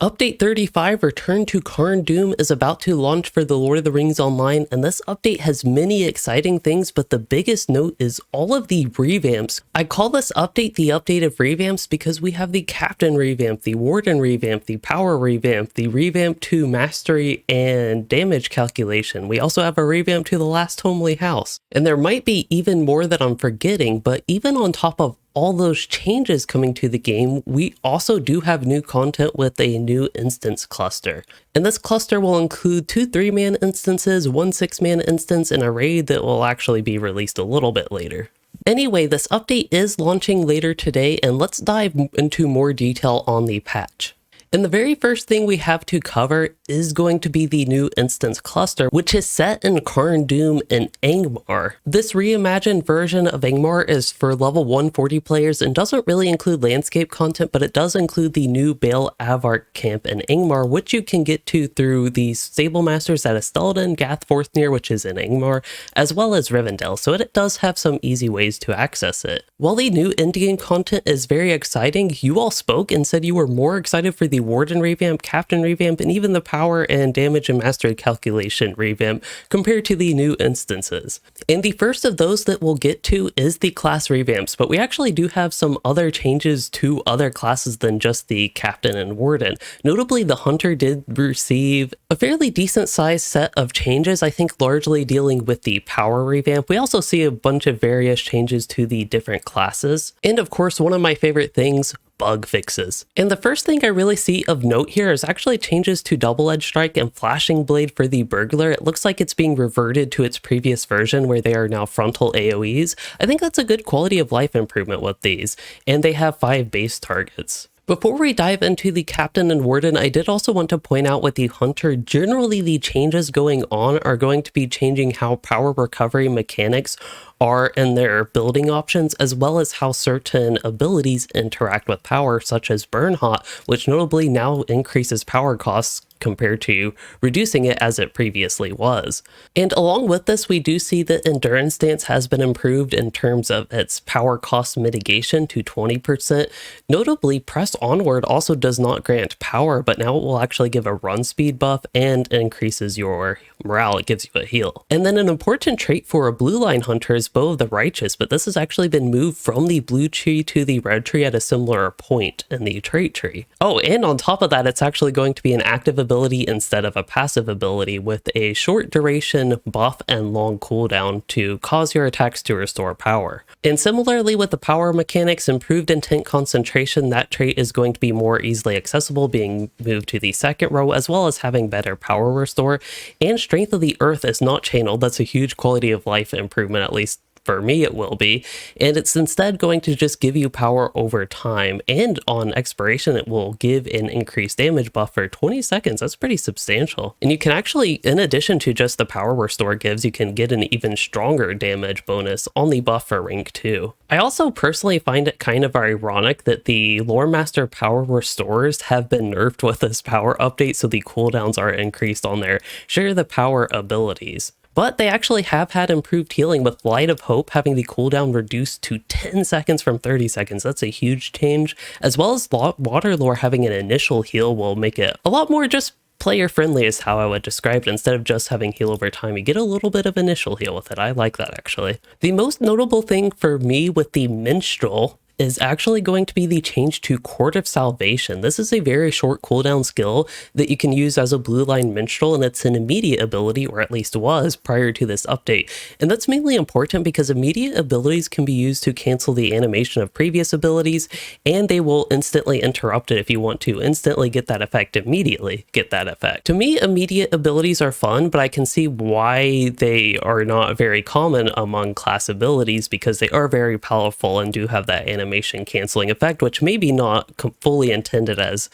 Update 35 Return to Carn Dum is about to launch for the Lord of the Rings Online, and this update has many exciting things, but the biggest note is all of the revamps. I call this update the update of revamps because we have the Captain Revamp, the Warden Revamp, the Power Revamp, the Revamp to Mastery and Damage Calculation. We also have a revamp to the Last Homely House. And there might be even more that I'm forgetting, but even on top of all those changes coming to the game, we also do have new content with a new instance cluster. And this cluster will include 2 3-man instances, 1 6-man instance, and a raid that will actually be released a little bit later. Anyway, this update is launching later today, and let's dive into more detail on the patch. And the very first thing we have to cover is going to be the new instance cluster, which is set in Carn Dum and Angmar. This reimagined version of Angmar is for level 140 players and doesn't really include landscape content, but it does include the new Bale Avark camp in Angmar, which you can get to through the Stable Masters at Estelden, Gathforthnir, which is in Angmar, as well as Rivendell, so it does have some easy ways to access it. While the new Indian content is very exciting, you all spoke and said you were more excited for the Warden Revamp, Captain Revamp, and even the Power and Damage and Mastery Calculation Revamp compared to the new instances. And the first of those that we'll get to is the class revamps, but we actually do have some other changes to other classes than just the Captain and Warden. Notably, the Hunter did receive a fairly decent sized set of changes, I think largely dealing with the Power Revamp. We also see a bunch of various changes to the different classes. And of course, one of my favorite things, bug fixes. And the first thing I really see of note here is actually changes to Double-Edged Strike and Flashing Blade for the Burglar. It looks like it's being reverted to its previous version where they are now frontal AoEs. I think that's a good quality of life improvement with these, and they have 5 base targets. Before we dive into the Captain and Warden, I did also want to point out with the Hunter, generally the changes going on are going to be changing how power recovery mechanics are in their building options, as well as how certain abilities interact with power, such as Burn Hot, which notably now increases power costs compared to reducing it as it previously was. And along with this, we do see that Endurance Stance has been improved in terms of its power cost mitigation to 20%. Notably, Press Onward also does not grant power, but now it will actually give a run speed buff and increases your morale. It gives you a heal. And then an important trait for a blue line hunter is Bow of the Righteous, but this has actually been moved from the blue tree to the red tree at a similar point in the trait tree. Oh, and on top of that, it's actually going to be an active ability instead of a passive ability with a short duration buff and long cooldown to cause your attacks to restore power. And similarly with the power mechanics, improved intent concentration, that trait is going to be more easily accessible, being moved to the second row, as well as having better power restore. And Strength of the Earth is not channeled. That's a huge quality of life improvement, at least for me it will be, and it's instead going to just give you power over time, and on expiration it will give an increased damage buff for 20 seconds. That's pretty substantial. And you can actually, in addition to just the power restore gives, you can get an even stronger damage bonus on the buff for rank 2. I also personally find it kind of ironic that the Lore Master power restores have been nerfed with this power update, so the cooldowns are increased on their share the power abilities. But they actually have had improved healing, with Light of Hope having the cooldown reduced to 10 seconds from 30 seconds. That's a huge change, as well as Water Lore having an initial heal will make it a lot more just player friendly is how I would describe it. Instead of just having heal over time, you get a little bit of initial heal with it. I like that actually. The most notable thing for me with the Minstrel is actually going to be the change to Court of Salvation. This is a very short cooldown skill that you can use as a blue line minstrel, and it's an immediate ability, or at least was prior to this update. And that's mainly important because immediate abilities can be used to cancel the animation of previous abilities, and they will instantly interrupt it if you want to instantly get that effect, immediately get that effect. To me, immediate abilities are fun, but I can see why they are not very common among class abilities, because they are very powerful and do have that animation canceling effect, which may be not fully intended as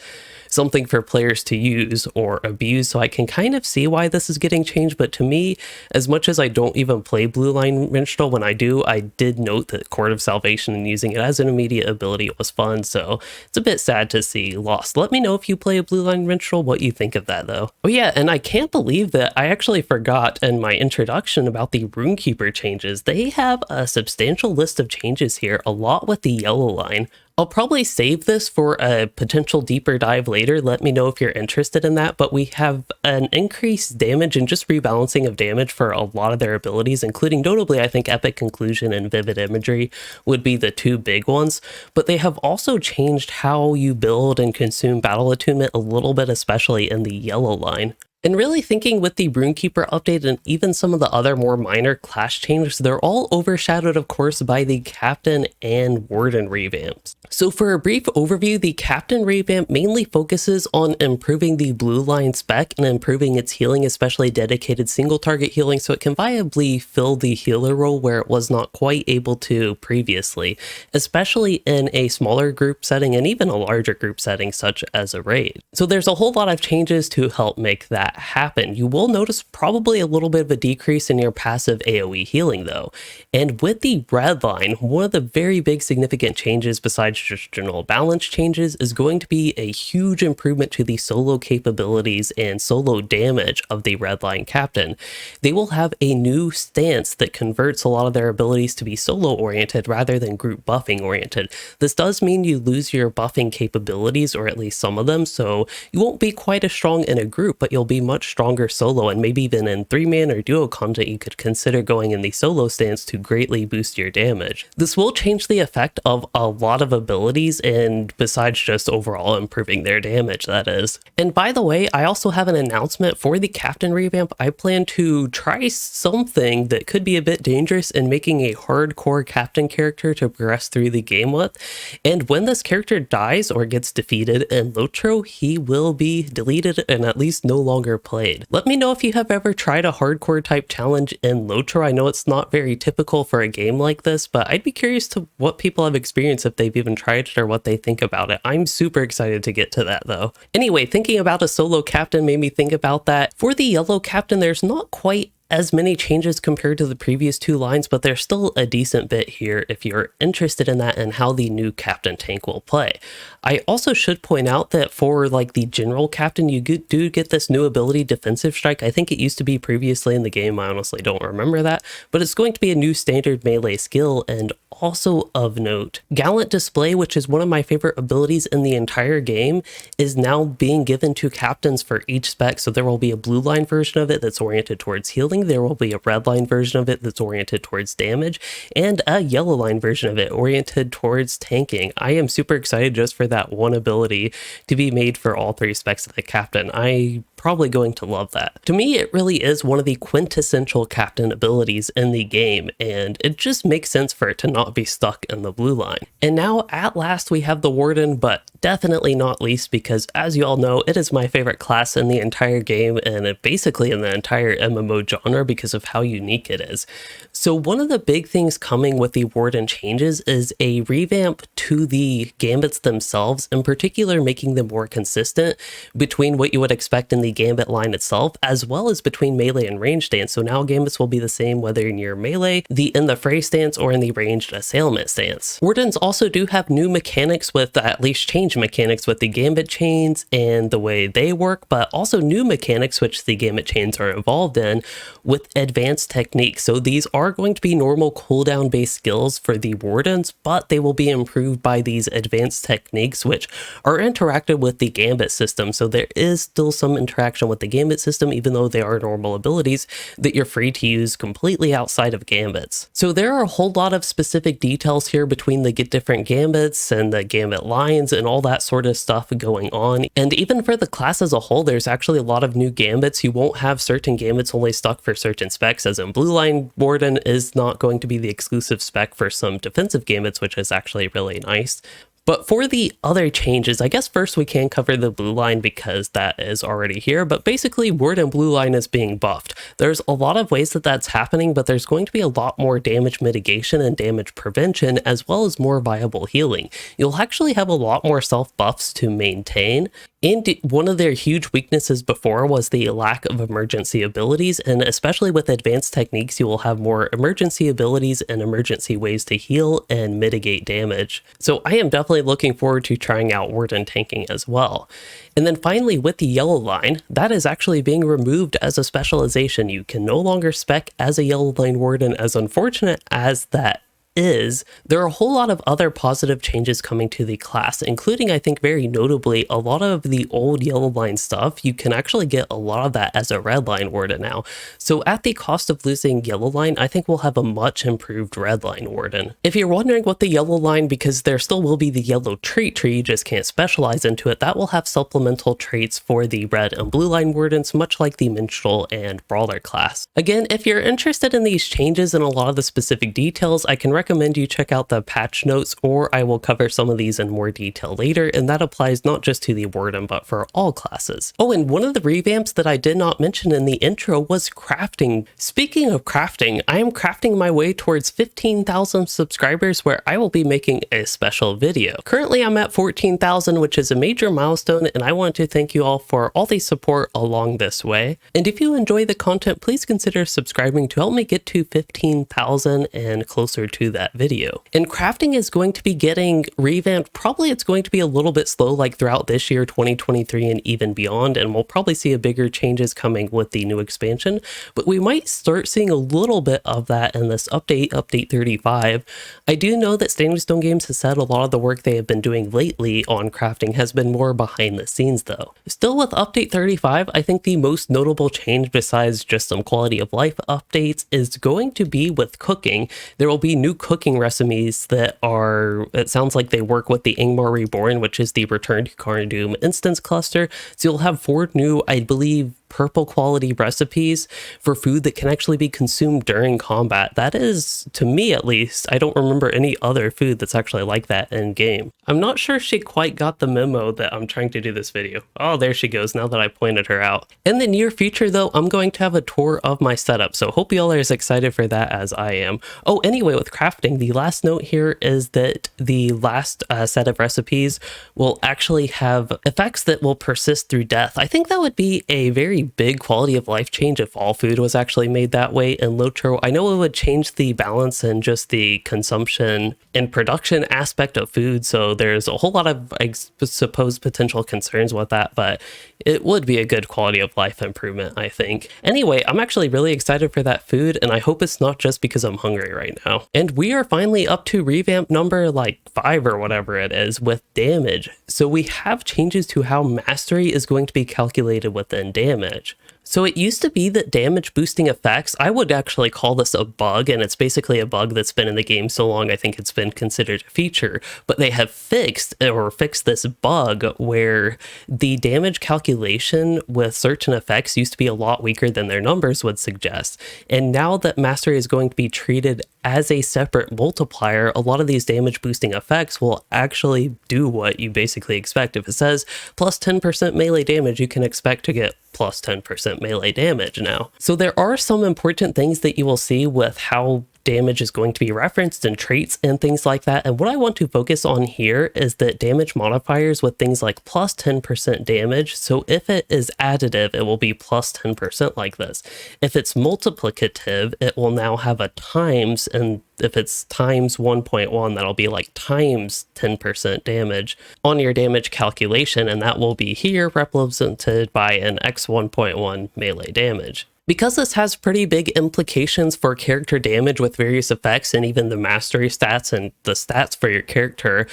something for players to use or abuse. So I can kind of see why this is getting changed, but to me, as much as I don't even play Blue Line Minstrel, when I do, I did note that Court of Salvation and using it as an immediate ability was fun, so it's a bit sad to see lost. Let me know if you play a Blue Line Minstrel, what you think of that though. Oh yeah, and I can't believe that I actually forgot in my introduction about the Runekeeper changes. They have a substantial list of changes here, a lot with the yellow line. I'll probably save this for a potential deeper dive later. Let me know if you're interested in that, but we have an increased damage and just rebalancing of damage for a lot of their abilities, including notably, I think Epic Conclusion and Vivid Imagery would be the two big ones, but they have also changed how you build and consume battle attunement a little bit, especially in the yellow line. And really thinking with the Runekeeper update and even some of the other more minor class changes, they're all overshadowed, of course, by the Captain and Warden revamps. So for a brief overview, the Captain revamp mainly focuses on improving the blue line spec and improving its healing, especially dedicated single target healing, so it can viably fill the healer role where it was not quite able to previously, especially in a smaller group setting and even a larger group setting such as a raid. So there's a whole lot of changes to help make that happen. You will notice probably a little bit of a decrease in your passive AoE healing though. And with the red line, one of the very big significant changes besides just general balance changes is going to be a huge improvement to the solo capabilities and solo damage of the red line captain. They will have a new stance that converts a lot of their abilities to be solo oriented rather than group buffing oriented. This does mean you lose your buffing capabilities, or at least some of them, so you won't be quite as strong in a group, but you'll be much stronger solo, and maybe even in 3-man or duo content you could consider going in the solo stance to greatly boost your damage. This will change the effect of a lot of abilities, and besides just overall improving their damage, that is. And by the way, I also have an announcement for the Captain revamp. I plan to try something that could be a bit dangerous in making a hardcore Captain character to progress through the game with, and when this character dies or gets defeated in LOTRO, he will be deleted and at least no longer played. Let me know if you have ever tried a hardcore type challenge in LOTRO. I know it's not very typical for a game like this, but I'd be curious to what people have experienced, if they've even tried it or what they think about it. I'm super excited to get to that though. Anyway, thinking about a solo captain made me think about that. For the yellow captain, there's not quite as many changes compared to the previous two lines, but there's still a decent bit here if you're interested in that and how the new captain tank will play. I also should point out that for like the general captain, you do get this new ability, Defensive Strike. I think it used to be previously in the game. I honestly don't remember that, but it's going to be a new standard melee skill. And also of note, Gallant Display, which is one of my favorite abilities in the entire game, is now being given to captains for each spec. So there will be a blue line version of it that's oriented towards healing. There will be a red line version of it that's oriented towards damage, and a yellow line version of it oriented towards tanking. I am super excited just for that one ability to be made for all three specs of the captain. I'm probably going to love that. To me, it really is one of the quintessential captain abilities in the game, and it just makes sense for it to not be stuck in the blue line. And now at last we have the Warden, but definitely not least because, as you all know, it is my favorite class in the entire game and basically in the entire MMO genre because of how unique it is. So one of the big things coming with the Warden changes is a revamp to the gambits themselves, in particular making them more consistent between what you would expect in the gambit line itself, as well as between melee and range stance. So now gambits will be the same whether in your melee, in the fray stance, or in the ranged assailant stance. Wardens also do have new mechanics with at least change mechanics with the gambit chains and the way they work, but also new mechanics which the gambit chains are involved in with advanced techniques. So these are going to be normal cooldown based skills for the Wardens, but they will be improved by these advanced techniques which are interactive with the gambit system. So there is still some interaction with the gambit system, even though they are normal abilities that you're free to use completely outside of gambits. So there are a whole lot of specific details here between the different gambits and the gambit lines and all that sort of stuff going on. And even for the class as a whole, there's actually a lot of new gambits. You won't have certain gambits only stuck for certain specs, as in Blue Line Warden is not going to be the exclusive spec for some defensive gambits, which is actually really nice. But for the other changes, I guess first we can cover the blue line because that is already here, but basically Warden blue line is being buffed. There's a lot of ways that that's happening, but there's going to be a lot more damage mitigation and damage prevention, as well as more viable healing. You'll actually have a lot more self buffs to maintain. And one of their huge weaknesses before was the lack of emergency abilities, and especially with advanced techniques, you will have more emergency abilities and emergency ways to heal and mitigate damage. So I am definitely looking forward to trying out Warden tanking as well. And then finally, with the yellow line, that is actually being removed as a specialization. You can no longer spec as a yellow line Warden, as unfortunate as that is, there are a whole lot of other positive changes coming to the class, including, I think very notably, a lot of the old yellow line stuff. You can actually get a lot of that as a red line warden now. So at the cost of losing yellow line, I think we'll have a much improved red line warden. If you're wondering what the yellow line, because there still will be the yellow trait tree, you just can't specialize into it, that will have supplemental traits for the red and blue line wardens, much like the minstrel and brawler class. Again, if you're interested in these changes and a lot of the specific details, I can recommend you check out the patch notes, or I will cover some of these in more detail later, and that applies not just to the warden but for all classes. Oh, and one of the revamps that I did not mention in the intro was crafting. Speaking of crafting, I am crafting my way towards 15,000 subscribers, where I will be making a special video. Currently I'm at 14,000, which is a major milestone, and I want to thank you all for all the support along this way. And if you enjoy the content, please consider subscribing to help me get to 15,000 and closer to that video. And crafting is going to be getting revamped. Probably it's going to be a little bit slow, like throughout this year, 2023 and even beyond, and we'll probably see a bigger changes coming with the new expansion, but we might start seeing a little bit of that in this update 35. I do know that Standing Stone Games has said a lot of the work they have been doing lately on crafting has been more behind the scenes though. Still with update 35, I think the most notable change besides just some quality of life updates is going to be with cooking. There will be new cooking recipes that are, it sounds like they work with the Ingmar Reborn, which is the Return to Carn Dum instance cluster. So you'll have 4 new, I believe, purple quality recipes for food that can actually be consumed during combat. That is, to me at least, I don't remember any other food that's actually like that in game. I'm not sure she quite got the memo that I'm trying to do this video. Oh, there she goes, now that I pointed her out. In the near future though, I'm going to have a tour of my setup, so hope y'all are as excited for that as I am. Oh, anyway, with crafting, the last note here is that the last set of recipes will actually have effects that will persist through death. I think that would be a very big quality of life change if all food was actually made that way in LOTRO. I know it would change the balance and just the consumption and production aspect of food, so there's a whole lot of, I suppose, potential concerns with that, but it would be a good quality of life improvement, I think. Anyway, I'm actually really excited for that food, and I hope it's not just because I'm hungry right now. And we are finally up to revamp number like 5 or whatever it is with damage. So we have changes to how mastery is going to be calculated within damage. So it used to be that damage boosting effects, I would actually call this a bug, and it's basically a bug that's been in the game so long I think it's been considered a feature, but they have fixed this bug where the damage calculation with certain effects used to be a lot weaker than their numbers would suggest. And now that mastery is going to be treated as a separate multiplier, a lot of these damage boosting effects will actually do what you basically expect. If it says plus 10% melee damage, you can expect to get plus 10% melee damage now. So there are some important things that you will see with how damage is going to be referenced in traits and things like that. And what I want to focus on here is that damage modifiers with things like plus 10% damage. So if it is additive, it will be plus 10% like this. If it's multiplicative, it will now have a times, and if it's times 1.1, that'll be like times 10% damage on your damage calculation, and that will be here represented by an x 1.1 melee damage. Because this has pretty big implications for character damage with various effects and even the mastery stats and the stats for your character,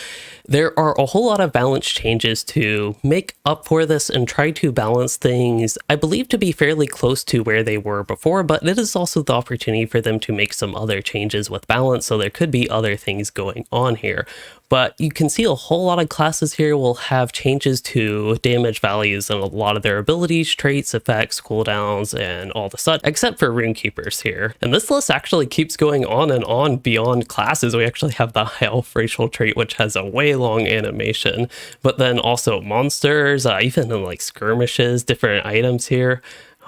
there are a whole lot of balance changes to make up for this and try to balance things, I believe, to be fairly close to where they were before, but it is also the opportunity for them to make some other changes with balance, so there could be other things going on here. But you can see a whole lot of classes here will have changes to damage values and a lot of their abilities, traits, effects, cooldowns, and all the such, except for Runekeepers here. And this list actually keeps going on and on beyond classes. We actually have the High Elf racial trait, which has a way long animation, but then also monsters, even in like skirmishes, different items here.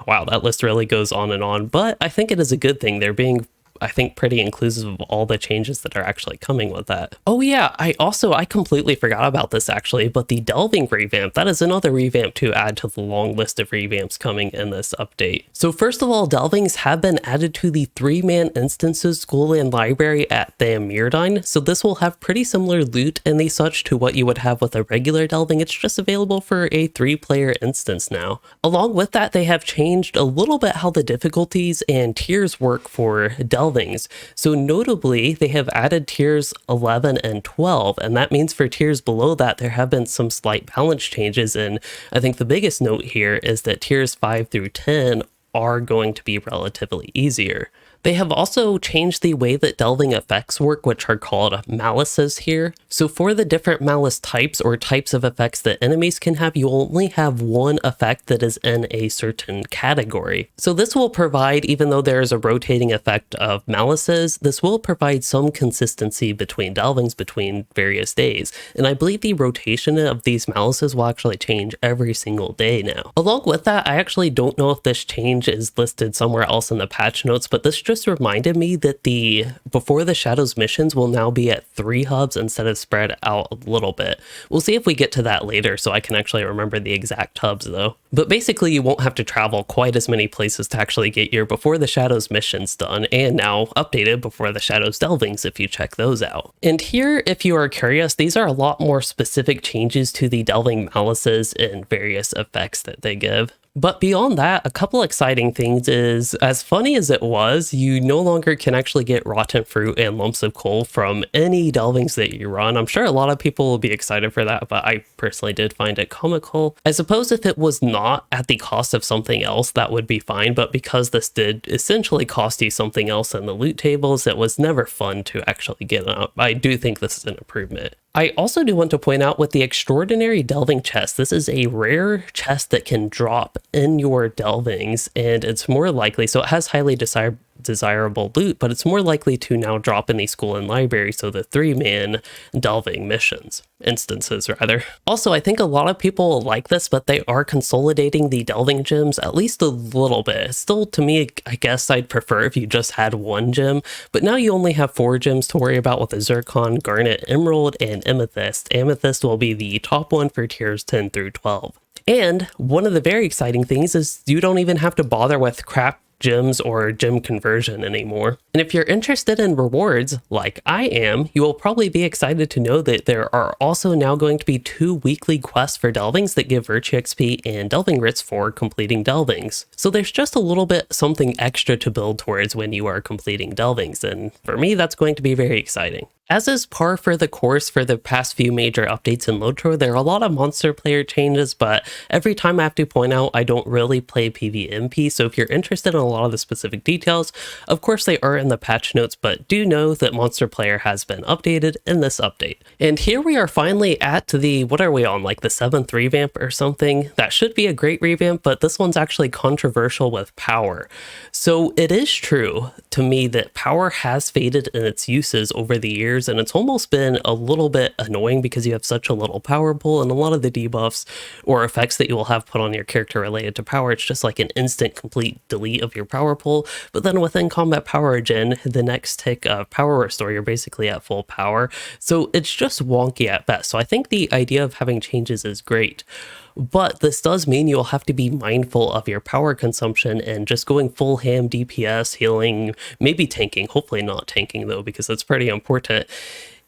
Wow, that list really goes on and on, but I think it is a good thing. They're being, I think, pretty inclusive of all the changes that are actually coming with that. Oh yeah, I completely forgot about this actually, but the Delving Revamp, that is another revamp to add to the long list of revamps coming in this update. So first of all, Delvings have been added to the 3-man instances school and library at the Myrdyne, so this will have pretty similar loot and the such to what you would have with a regular Delving. It's just available for a 3-player instance now. Along with that, they have changed a little bit how the difficulties and tiers work for Delving. Delvings. So notably, they have added tiers 11 and 12, and that means for tiers below that, there have been some slight balance changes, and I think the biggest note here is that tiers 5 through 10 are going to be relatively easier. They have also changed the way that delving effects work, which are called malices here. So for the different malice types or types of effects that enemies can have, you only have one effect that is in a certain category. So this will provide, even though there is a rotating effect of malices, this will provide some consistency between delvings between various days. And I believe the rotation of these malices will actually change every single day now. Along with that, I actually don't know if this change is listed somewhere else in the patch notes, but this just reminded me that the Before the Shadows missions will now be at 3 hubs instead of spread out a little bit. We'll see if we get to that later so I can actually remember the exact hubs though. But basically you won't have to travel quite as many places to actually get your Before the Shadows missions done, and now updated Before the Shadows Delvings if you check those out. And here, if you are curious, these are a lot more specific changes to the delving malices and various effects that they give. But beyond that, a couple exciting things is, as funny as it was, you no longer can actually get rotten fruit and lumps of coal from any delvings that you run. I'm sure a lot of people will be excited for that, but I personally did find it comical. I suppose if it was not at the cost of something else, that would be fine, but because this did essentially cost you something else in the loot tables, it was never fun to actually get out. I do think this is an improvement. I also do want to point out with the Extraordinary Delving Chest, this is a rare chest that can drop in your delvings, and it's more likely, so it has highly desirable loot, but it's more likely to now drop in the school and library, so the 3-man delving instances rather. Also, I think a lot of people like this, but they are consolidating the delving gems at least a little bit. Still, to me, I guess I'd prefer if you just had 1 gem, but now you only have 4 gems to worry about with the Zircon, Garnet, Emerald, and Amethyst. Amethyst will be the top one for tiers 10 through 12. And one of the very exciting things is you don't even have to bother with crap gems or gem conversion anymore. And if you're interested in rewards, like I am, you will probably be excited to know that there are also now going to be 2 weekly quests for delvings that give Virtue XP and Delving Writs for completing delvings. So there's just a little bit something extra to build towards when you are completing delvings, and for me that's going to be very exciting. As is par for the course for the past few major updates in LOTRO, there are a lot of monster player changes, but every time I have to point out I don't really play PvMP, so if you're interested in a lot of the specific details, of course they are in the patch notes, but do know that monster player has been updated in this update. And here we are finally at the, what are we on, like the 7th revamp or something? That should be a great revamp, but this one's actually controversial with power. So it is true to me that power has faded in its uses over the years, and it's almost been a little bit annoying because you have such a little power pool, and a lot of the debuffs or effects that you will have put on your character related to power, it's just like an instant complete delete of your power pool. But then within combat power regen, the next tick of power restore, you're basically at full power. So it's just wonky at best. So I think the idea of having changes is great. But this does mean you'll have to be mindful of your power consumption and just going full ham DPS, healing, maybe tanking, hopefully not tanking though, because that's pretty important,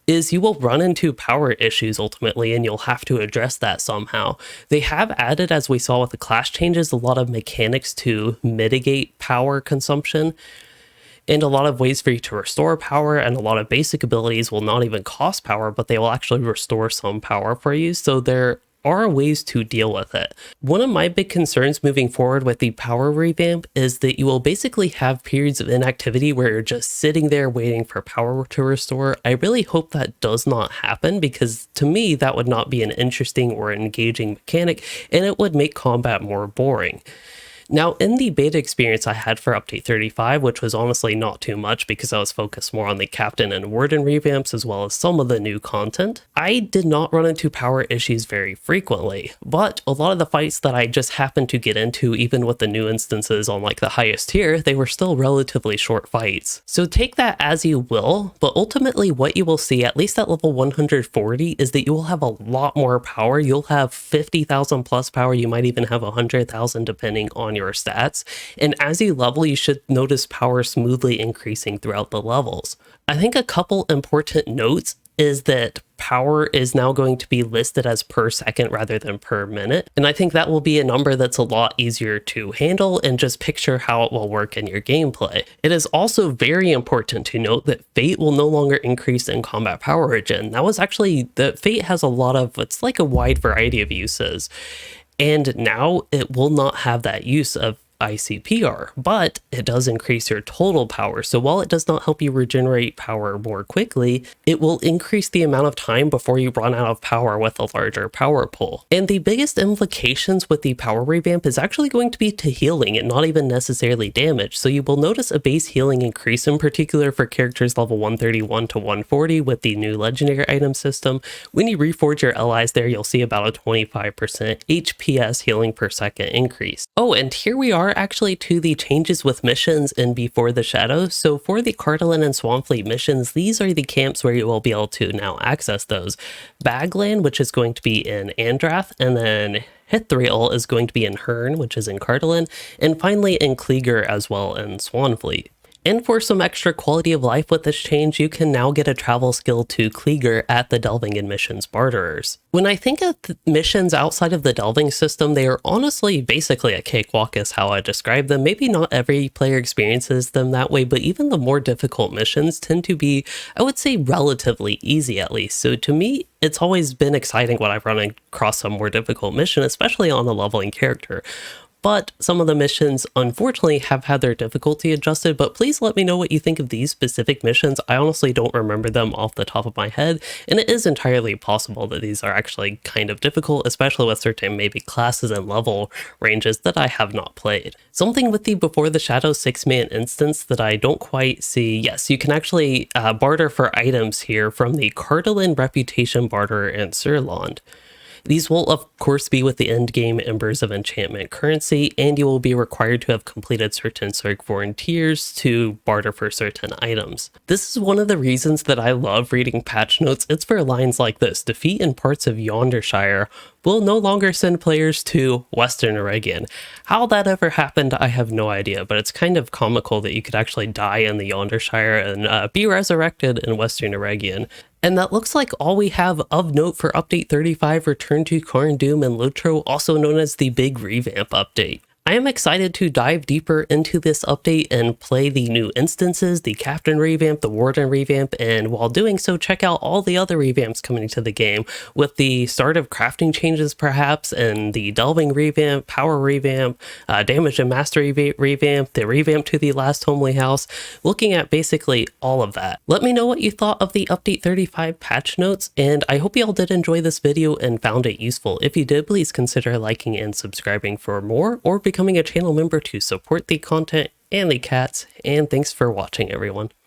is you will run into power issues ultimately, and you'll have to address that somehow. They have added, as we saw with the class changes, a lot of mechanics to mitigate power consumption, and a lot of ways for you to restore power, and a lot of basic abilities will not even cost power, but they will actually restore some power for you. So there are ways to deal with it. One of my big concerns moving forward with the power revamp is that you will basically have periods of inactivity where you're just sitting there waiting for power to restore. I really hope that does not happen, because to me that would not be an interesting or engaging mechanic, and it would make combat more boring. Now, in the beta experience I had for Update 35, which was honestly not too much because I was focused more on the Captain and Warden revamps as well as some of the new content, I did not run into power issues very frequently, but a lot of the fights that I just happened to get into, even with the new instances on like the highest tier, they were still relatively short fights. So take that as you will, but ultimately what you will see, at least at level 140, is that you will have a lot more power. You'll have 50,000 plus power, you might even have 100,000 depending on your stats, and as you level you should notice power smoothly increasing throughout the levels. I think a couple important notes is that power is now going to be listed as per second rather than per minute. And I think that will be a number that's a lot easier to handle and just picture how it will work in your gameplay. It is also very important to note that Fate will no longer increase in combat power regen. That was actually, the Fate has a lot of, it's like a wide variety of uses. And now it will not have that use of ICPR, but it does increase your total power. So while it does not help you regenerate power more quickly, it will increase the amount of time before you run out of power with a larger power pool. And the biggest implications with the power revamp is actually going to be to healing and not even necessarily damage. So you will notice a base healing increase, in particular for characters level 131 to 140 with the new legendary item system. When you reforge your allies there, you'll see about a 25% HPS healing per second increase. Oh, and here we are actually to the changes with missions in Before the Shadows. So for the Cardalin and Swampfleet missions, these are the camps where you will be able to now access those. Bagland, which is going to be in Andrath, and then Hithriel is going to be in Herne, which is in Cardalin, and finally in Kleeger as well in Swampfleet. And for some extra quality of life with this change, you can now get a travel skill to Kleeger at the Delving and Missions Barterers. When I think of missions outside of the Delving system, they are honestly basically a cakewalk is how I describe them. Maybe not every player experiences them that way, but even the more difficult missions tend to be, I would say, relatively easy at least. So to me, it's always been exciting when I've run across some more difficult mission, especially on a leveling character. But some of the missions, unfortunately, have had their difficulty adjusted, but please let me know what you think of these specific missions. I honestly don't remember them off the top of my head, and it is entirely possible that these are actually kind of difficult, especially with certain maybe classes and level ranges that I have not played. Something with the Before the Shadows 6-man instance that I don't quite see. Yes, you can actually barter for items here from the Cardalin Reputation Barterer and Surland. These will of course be with the endgame Embers of Enchantment currency, and you will be required to have completed certain Cirque tiers to barter for certain items. This is one of the reasons that I love reading patch notes. It's for lines like this: defeat in parts of Yondershire will no longer send players to Western Eregion. How that ever happened, I have no idea, but it's kind of comical that you could actually die in the Yondershire and be resurrected in Western Eregion. And that looks like all we have of note for Update 35, Return to Carn Dum and LOTRO, also known as the Big Revamp Update. I am excited to dive deeper into this update and play the new instances, the Captain Revamp, the Warden Revamp, and while doing so, check out all the other revamps coming to the game, with the start of crafting changes perhaps, and the Delving Revamp, Power Revamp, Damage and Mastery Revamp, the revamp to the Last Homely House, looking at basically all of that. Let me know what you thought of the Update 35 patch notes, and I hope you all did enjoy this video and found it useful. If you did, please consider liking and subscribing for more, or becoming a channel member to support the content and the cats, and thanks for watching everyone.